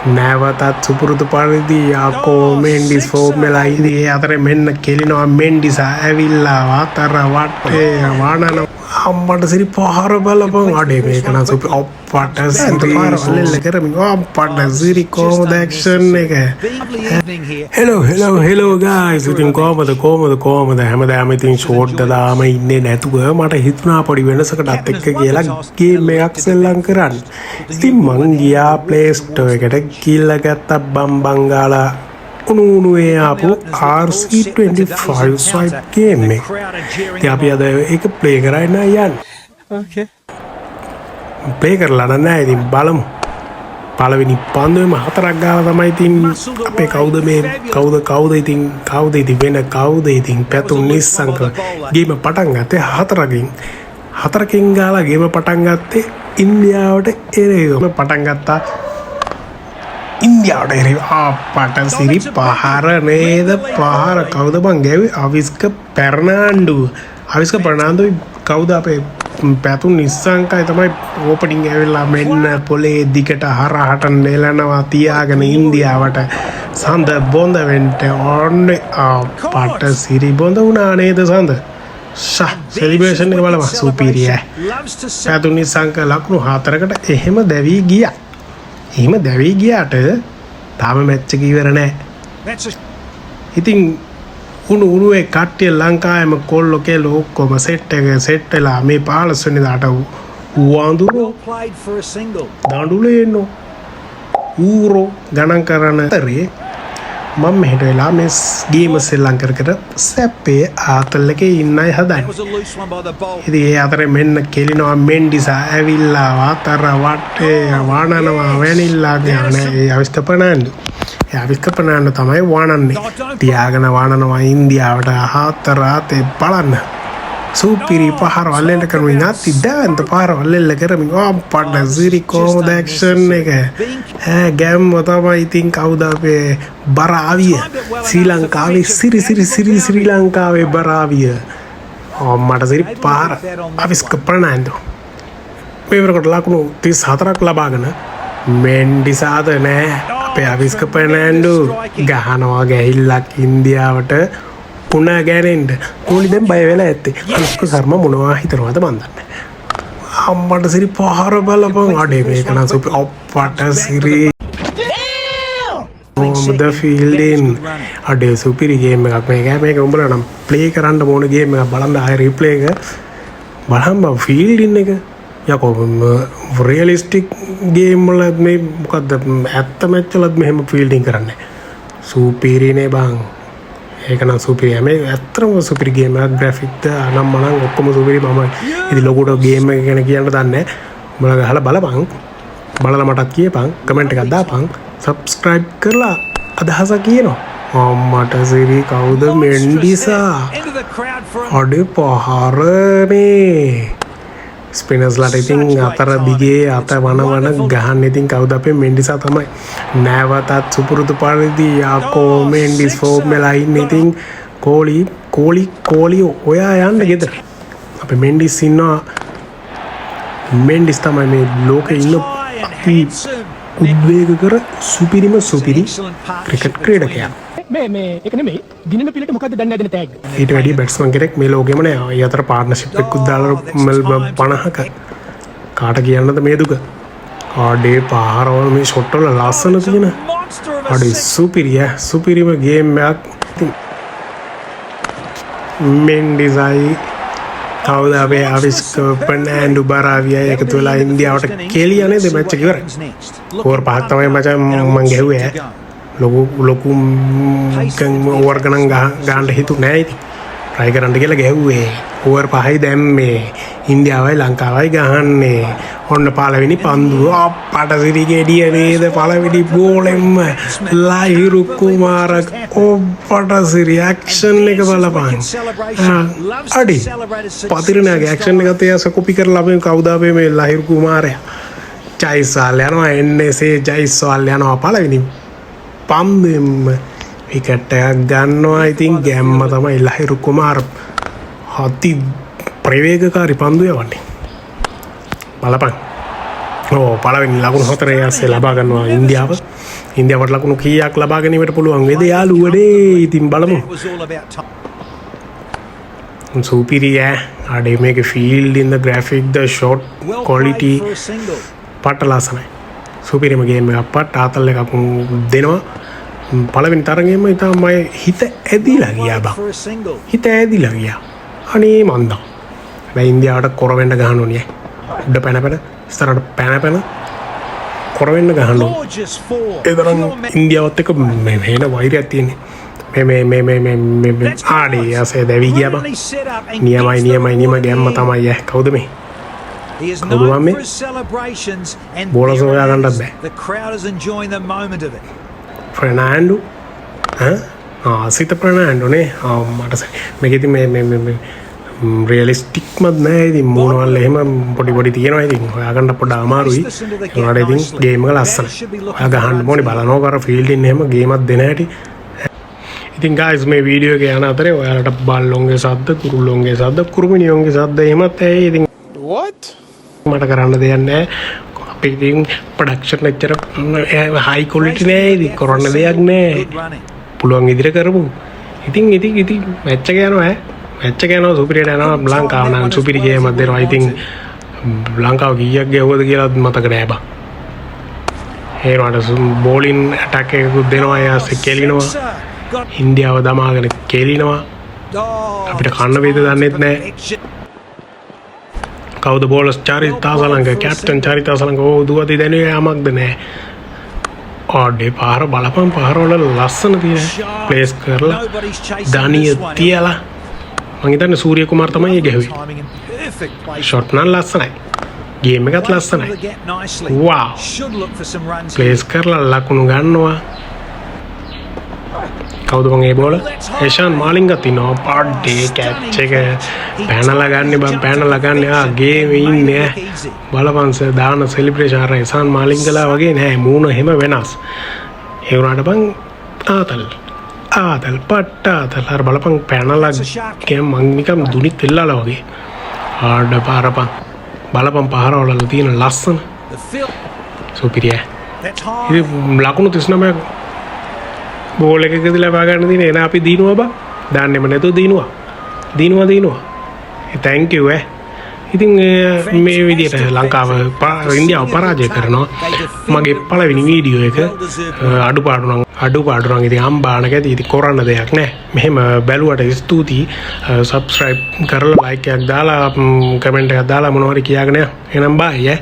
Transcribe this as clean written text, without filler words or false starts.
නැවතත් සුපුරුදු පරිදි යකෝ මෙන්ඩිස් ෆෝම් වෙලා ඉදී අතරේ මෙන්න කෙලිනවා මෙන්ඩිස් ඇවිල්ලා අතර වටේ වණන අම්මට සිරි පහර බලපන් අඩේ මේක නම් සුපි අප්පට සිරි පාරවල් කරමින් අප්පට සිරි කොහොමද ඇක්ෂන් එක හෙලෝ ගයිස් ඉතින් කොහමද හැමදාම ඉතින් ෂෝට් දාම ඉන්නේ නැතුව මට හිතුණා පොඩි වෙනසකටත් එක්ක කියලා ගේම් එකක් සෙල්ලම් කරන්න. ඉතින් මං ගියා ප්ලේ ස්ටෝර් එකට ගිහලා ගත්තා බම්බංගාලා උණුවේ ආපු RC25 ස්වයිප් ගේම් එක. ඉතින් අපි අද ඒක ප්ලේ කරන්න යන්නේ. Okay. ප්ලේ කරලා නැහැ ඉතින් බලමු. පළවෙනි පන්දුවේම හතරක් ගාලා තමයි ඉතින් අපේ කවුද ඉතින් පැතුම් නිස්සංක ගේම පටන් ගත්තේ හතරකින් ගාලා ගේම පටන් ගත්තේ ඉන්දියාවට එරෙහිව පටන් ගත්තා. ඉන්දියාවට එරෙහිව අපට සිරි පහර නේද පහර කවුද බං ගැව්වේ අවිස්ක පර්නාන්ඩු කවුද අපේ පැතුම් නිස්සංකයි තමයි ඕපනින් ඇවිල්ලා මෙන්න පොලේ දිගට හරහට නෙලනවා තියාගෙන ඉන්දියාවට සඳ බොඳ වෙන්න ඕනේ අපට සිරි බොඳ වුණා නේද සඳ සෙලිබ්‍රේෂන් එක බලමු සුපිරිය පැතුම් නිස්සංක ලකුණු 4කට එහෙම දැවි ගියාට තාම මැච් එක ඉවර නැහැ. ඉතින් උණුවේ කට්ටිය ලංකාවේම කොල්ලෝ කෙල්ලෝ ඔක්කොම සෙට් වෙලා මේ 15 වෙනිදාට වඳුරෝ දඬුලේනෝ ඌරෝ ගණන් කරන අතරේ මම මෙහෙට වෙලා මේ ගේම සෙල්ලම් කර සැපේ ආතල් එකේ ඉන්නයි හදන්නේ. ඉතින් ඒ අතරේ මෙන්න කෙලිනවා මෙන්ඩිස් ඇවිල්ලා අතර වටේ වණනවා වැනිල්ලා ගානේ ඒ අවිස්කපනාන්දු තමයි වණන්නේ. තියාගෙන වණනවා ඉන්දියාවට හතරාතේ බලන්න. සුපිරි පහර වල්ලෙල්ල කරමින් අති දැවන්ත පහර වල්ලෙල්ල කරමින් අප්පට සිරි කොහොමද ඇක්ෂන් එක ගැම්ම තමයි ඉතින් කවුද අපේ බරාවිය ශ්‍රී ලංකාවේ ශ්‍රී ලංකාවේ බරාවිය මට සිරි පහර අවිස්ක ප්‍රනාන්දු මේ වෙනකොට ලකුණු 34ක් ලබාගෙන මෙන්ඩිසාද නෑ අපේ අවිස්ක ප්‍රනාන්දු ගහනවා ගැහිල්ලක් ඉන්දියාවට පුණ ගැනෙන්න ඕලි දැන් බය වෙලා ඇත්තේ අනුෂ්ක ශර්මා මොනවා හිතනවද මන් දන්නේ අම්මට සිරි පහර බලපන් අඩේ මේක නම් සුපි අප්පට සිරි මොකද ෆීල්ඩින් අඩේ සුපිරි ගේම් එකක් මේක උඹලා නම් ප්ලේ කරන්න ඕන ගේම් එකක් බලන්න ආයෙ රීප්ලේ එක බලන්න ෆීල්ඩින් එක යකෝ රියලිස්ටික් ගේම් වල මේ මොකද්ද ඇත්ත මැච් වලත් මෙහෙම ෆීල්ඩින් කරන්නේ සුපිරිනේ බං ඒක නම් සුපිරිය මේ ඇත්තම සුපිරි ගේම් එකක් ග්‍රැෆික්ද අනම් මනම් ඔක්කොම සුපිරි මම ඉතින් ලොකුට ගේම් එක ගැන කියන්න දන්නේ උඹලා ගහලා බලපන් බලලා මටත් කියපන් කමෙන්ට් එකක් දාපන් සබ්ස්ක්‍රයිබ් කරලා අදහස කියනවා අම්මට සිරි කවුද මෙන්ඩිසා අඩේ පහරනේ ස්පිනර්ස්ලාට ඉතින් අතර දිගේ අත වන ගහන්න ඉතින් කවුද අපේ මෙන්ඩිසා තමයි නැවතත් සුපුරුදු පරිදි යකෝ මෙන්ඩිස් ෆෝම් වෙලා ඉන්නේ ඉතින් කෝලි ඔයා යන්න ගෙදර අපේ මෙන්ඩිස් ඉන්නවා මෙන්ඩිස් තමයි මේ ලෝකේ ඉන්න උද්වේග කර සුපිරි ක්‍රිකට් ක්‍රීඩකයා මේ ඒක නෙමෙයි දිනන පිළට මොකද්ද දන්නේ නැදෙන ටැග් ඊට වැඩි බැට්ස්මන් කෙනෙක් මේ ලෝකෙම නෑ. අය අතර පාර්ට්නර්ෂිප් එකකුත් දාලා මෙල්බන් 50ක කාට කියන්නද මේ දුක අඩේ පාරවල් මේ ෂොට් වල ලස්සන තියෙන අඩේ සුපිරිම ගේම් එකක්. මෙන්ඩිසයි කවුද අපේ අවිස්ක ප්‍රනාන්ඩු බරාවිය එකතු වෙලා ඉන්දියාවට කෙලිය නේද මැච් එක ඉවරයි. ඕවර් 5ක් තමයි මචං මං ගැහුවේ ලොකු ඕවර් ගණන් ගන්න හිතු නෑ ඉතින් try කරන්න කියලා ගැහුවේ ඕවර් 5යි දැම්මේ ඉන්දියාවයි ලංකාවයි ගහන්නේ ඔන්න පළවෙනි පන්දුව අප්පට සිරි ගෙඩිය නේද පළවෙනි බෝලෙන්ම ලහිරු කුමාර ඔබ්බට සිරි ඇක්ෂන් එක බලපන් අඩි පතිරණගේ ඇක්ෂන් එකත් එයාස කොපි කරලා අපි කවුද අපේ මේ ලහිරු කුමාරයා ජයිස්වාල් යනවා එන්එසේ ජයිස්වාල් යනවා පළවෙනි පන්දුවෙන්ම විකට් එකක් ගන්නවා ඉතින් ගැම්ම තමයි ලහිරු කුමාර අති ප්‍රවේගකාරී පන්දු යවන්නේ බලපන් ඕ පළවෙනි ලකුණු 4 ඇස්සේ ලබා ගන්නවා ඉන්දියාව. ඉන්දියාවට ලකුණු කීයක් ලබා ගැනීමට පුළුවන් වේද යාළුවනේ? ඉතින් බලමු. Superior. They make a field in the graphic, the shot quality. පටලසනයි. Superior game එක අපට ආතල් එකක් දෙනවා. පළවෙනි තරගෙම තමයි හිත ඇදිලා ගියා බං. හිත ඇදිලා ගියා. අනේ මන්දා. දැන් ඉන්දියාවට කොර වෙන්න ගහන්න ඕනේ. උඩ පැන පැන ඉස්සරහට පැන පැන කොර වෙන්න ගහන්න ඕනේ. ඒ තරම් ඉන්දියාවත් එක්ක මේ වෙන වෛරයක් තියෙන්නේ. මේ ආඩේ ඇසේ දැවි ගියා බං. නියමයි ගැම්ම තමයි ඈ. කවුද මේ? කවුද මේ? බෝල සෝයා ගන්නත් බෑ. Fernando සිත ප්‍රනාන්ඩෝ නේ මට මේකෙදි මේ රියලිස්ටික් මත් නෑ ඉතින් මොනවල් එහෙම පොඩි තියෙනවා ඉතින් හොයාගන්න පොඩ්ඩක් අමාරුයි ඒකට ඉතින් ගේම් එක ලස්සනයි ඔයා ගහන්න ඕනේ බලනවා කර ෆීල්ඩින් එහෙම ගේමක් දෙන හැටි ඉතින් guys මේ වීඩියෝ එක යන අතරේ ඔයාලට බල්ලොන්ගේ සද්ද කුරුල්ලොන්ගේ සද්ද කුරුමිනියොන්ගේ සද්ද එහෙමත් ඇයි ඉතින් what මට කරන්න දෙයක් නෑ ඉතින් ප්‍රොඩක්ෂන් එච්චර හයි ක්වොලිටි නෑ ඉතින් කරන්න දෙයක් නෑ පුළුවන් විදිහට කරමු ඉතින් මැච් එක යනවා මැච් එක යනවා සුපිරියට යනවා ලංකාව නම් සුපිරි ගේම් එකක් දෙනවා ඉතින් ලංකාව කීයක් ගැහුවද කියලා මතක නෑ බං ඒ වුණාට බෝලින් ඇටැක් එකකුත් දෙනවා යාසේ කෙලිනවා ඉන්දියාව දමාගෙන කෙලිනවා අපිට කන්න වේද දන්නෙත් නෑ කවුද බෝලර්ස් චරිතා සලංග කැප්ටන් චරිතා සලංග ඕ දුවති දැනුවේ යමක්ද නෑ ඔඩේ පාර බලපන් පාරවල ලස්සන තියෙන ප්ලේස් කරලා දනිය තියලා මං හිතන්නේ සූර්ය කුමාර් තමයි ගැහුවේ ෂොට් නම් ලස්සනයි ගේම් එකත් ලස්සනයි වව් ප්ලේස් කරලා ලකුණු ගන්නවා කවුද මං ඒ බෝල ඒෂාන් මාලිංගත් ඉන්නවා පාඩේ කැච් එක පැනලා ගන්න බං පැනලා ගන්න ආ ගේම් ඉන්නේ බලපන්ස දාන සෙලිබ්‍රේෂන් අර ඒෂාන් මාලිංගලා වගේ නෑ මූණ හැම වෙනස් ඒ වුණාට බං ආතල් පට්ටාතල් අර බලපන් පැනලා ගේම් මං නිකම් දුනිත් වෙල්ලාලා වගේ ආඩ පාරපන් බලපන් පහරවල තියෙන ලස්සන සුපිරිය ඉතින් ලකුණු 39 බෝල් එකකදී ලබා ගන්න දින එන අපි දිනුවා බා දාන්නෙම නැතුව දිනුවා thank you ඉතින් මේ විදිහට ලංකාව ඉන්දියාව පරාජය කරනවා මගේ පළවෙනි වීඩියෝ එක අඩුපාඩු නම් ඉතින් අම්බාන ගැති ඉතින් කරන්න දෙයක් නැහැ මෙහෙම බැලුවට ස්තුතියි subscribe කරලා like එකක් දාලා කමෙන්ට් එකක් දාලා මොනවා හරි කියාගෙන එනම් බයි